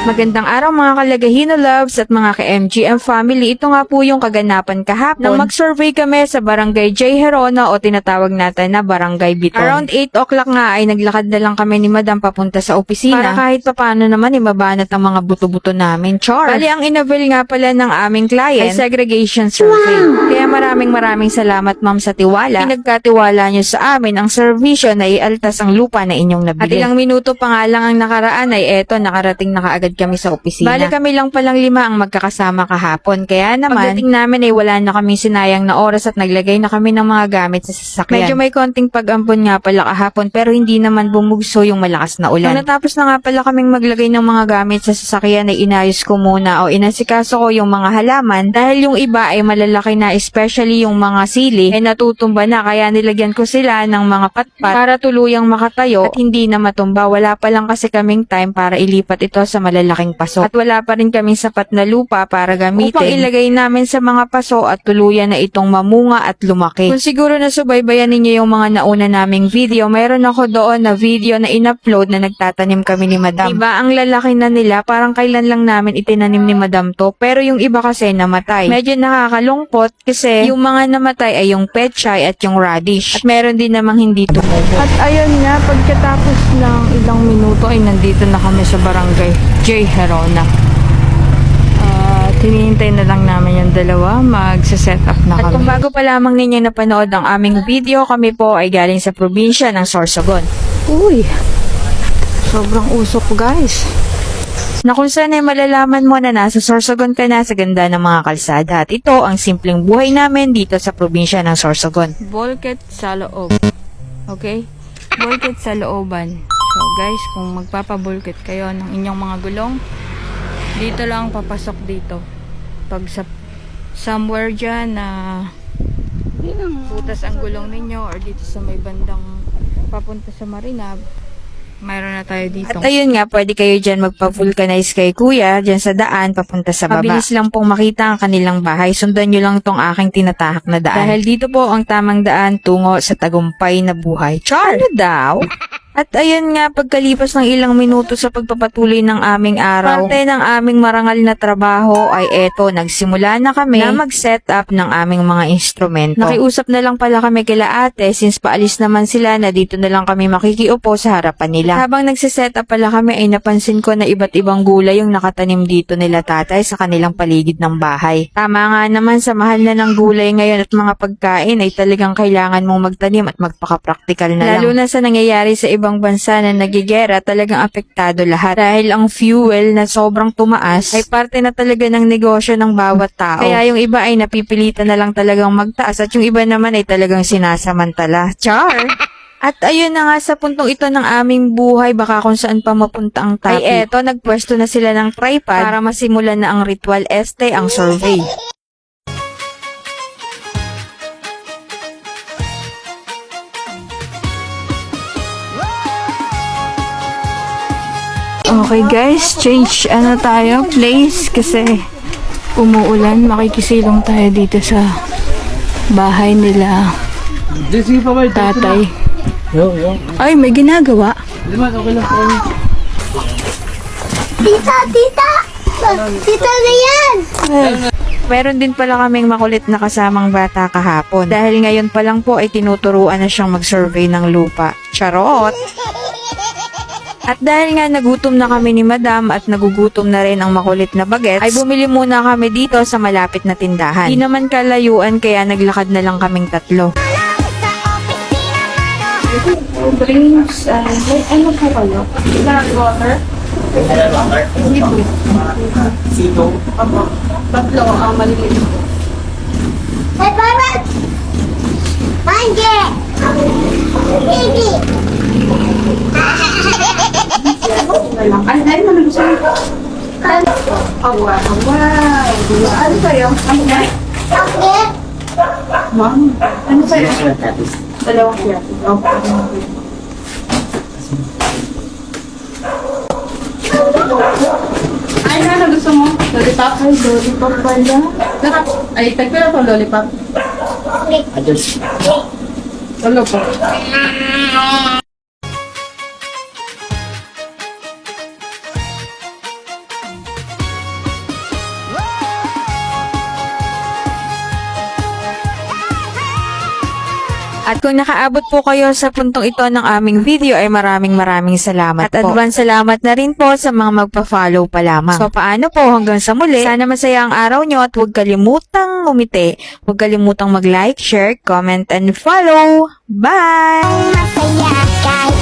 Magandang araw mga kalagahino loves at mga ka-MGM family. Ito nga po yung kaganapan kahapon nang mag-survey kami sa Barangay J. Herona o tinatawag natin na Barangay Biton. Around 8 o'clock nga ay naglakad na lang kami ni Madam papunta sa opisina para kahit papano naman mabanat ang mga buto-buto namin. Char! Bali ang inavail nga pala ng aming client ay segregation survey. Kaya maraming salamat ma'am sa tiwala. Pinagkatiwala nyo sa amin ang servisyo na ialtas ang lupa na inyong nabili. At ilang minuto pa nga lang ang nakaraan ay eto nakarating na kaagad kami sa opisina. Bali kami lang palang 5 ang magkakasama kahapon. Kaya naman, pagdating namin ay wala na kaming sinayang na oras at naglagay na kami ng mga gamit sa sasakyan. Medyo may konting pag-ampon nga pala kahapon pero hindi naman bumugso yung malakas na ulan. Nung natapos na nga pala kaming maglagay ng mga gamit sa sasakyan ay inayos ko muna o inasikaso ko yung mga halaman dahil yung iba ay malalaki na, especially yung mga sili ay natutumba na, kaya nilagyan ko sila ng mga patpat para tuluyang makatayo at hindi na matumba. Wala pa lang kasi kaming time para ilipat ito sa malalaking paso. At wala pa rin kaming sapat na lupa para gamitin upang ilagay namin sa mga paso at tuluyan na itong mamunga at lumaki. Kung siguro nasubaybayan ninyo yung mga nauna naming video, mayroon ako doon na video na in-upload na nagtatanim kami ni Madam. Diba ang lalaki na nila, parang kailan lang namin itinanim ni Madam to, pero yung iba kasi namatay. Medyo nakakalungkot kasi yung mga namatay ay yung pechay at yung radish. At meron din namang hindi tumubo. At ayun nga, pagkatapos ng ilang minuto ay nandito na kami sa Barangay J. Herona. Hinihintay na lang namin yung dalawa, magsa-set up na kami. At kung bago pa lamang ninyo napanood ang aming video, kami po ay galing sa probinsya ng Sorsogon. Uy, sobrang usok guys. Na kung saan ay malalaman mo na nasa Sorsogon ka na sa ganda ng mga kalsada. At ito ang simpleng buhay namin dito sa probinsya ng Sorsogon. Bulkhead sa loob. Okay? Bulkhead sa looban. So guys, kung magpapabulkhead kayo ng inyong mga gulong, dito lang papasok dito. Pag sa somewhere dyan na butas ang gulong ninyo or dito sa may bandang papunta sa Marinab, mayroon na tayo dito. At ayun nga, pwede kayo dyan magpa-vulcanize kay kuya dyan sa daan papunta sa baba. Mabilis lang pong makita ang kanilang bahay. Sundan nyo lang tong aking tinatahak na daan. Dahil dito po ang tamang daan tungo sa tagumpay na buhay. Char! Ano daw? At ayun nga, pagkalipas ng ilang minuto sa pagpapatuloy ng aming araw, parte ng aming marangal na trabaho ay eto, nagsimula na kami na mag-set up ng aming mga instrumento. Nakiusap na lang pala kami kila ate since paalis naman sila na dito na lang kami makikiupo sa harapan nila. Habang nagsiset up pala kami ay napansin ko na iba't ibang gulay yung nakatanim dito nila tatay sa kanilang paligid ng bahay. Tama nga naman, sa mahal na ng gulay ngayon at mga pagkain ay talagang kailangan mong magtanim at magpaka-practical na lang. Lalo na sa nangyayari sa ibang bansa na nagigera, talagang apektado lahat. Dahil ang fuel na sobrang tumaas ay parte na talaga ng negosyo ng bawat tao. Kaya yung iba ay napipilitan na lang talagang magtaas at yung iba naman ay talagang sinasamantala. Char! At ayun na nga, sa puntong ito ng aming buhay, baka kung saan pa mapunta ang topic. Ay eto, nagpwesto na sila ng tripod para masimulan na ang ritual este, ang survey. Okay guys, change tayo place kasi umuulan. Makikisilong tayo dito sa bahay nila tatay. Ay, may ginagawa. Tita! Tita na yan! Meron din pala kaming makulit na kasamang bata kahapon. Dahil ngayon pa lang po ay tinuturuan na siyang mag-survey ng lupa. Charot! At dahil nga nagutom na kami ni Madam at nagugutom na rin ang makulit na bagets, ay bumili muna kami dito sa malapit na tindahan. Di naman kalayuan kaya naglakad na lang kaming tatlo. Drinks, ano po kayo? Water? Water? Sito? Tatlo, ang maliliit. Hey, Baba! Manje! Baby! Ay, ano gusto mo? Awa. Ano sa'yo? Okay? Ma'am? Ano sa'yo? Dalawang kaya. Ay, ano gusto mo? Lollipop? Ay, lollipop pala. Ay, tagpila lang itong lollipop. Adults. Lollipop. At kung nakaabot po kayo sa puntong ito ng aming video ay maraming salamat at po. At advance salamat na rin po sa mga magpa-follow pa lamang. So paano po hanggang sa muli, sana masaya ang araw nyo at huwag kalimutang umiti, huwag kalimutang mag-like, share, comment, and follow. Bye! Masaya kahit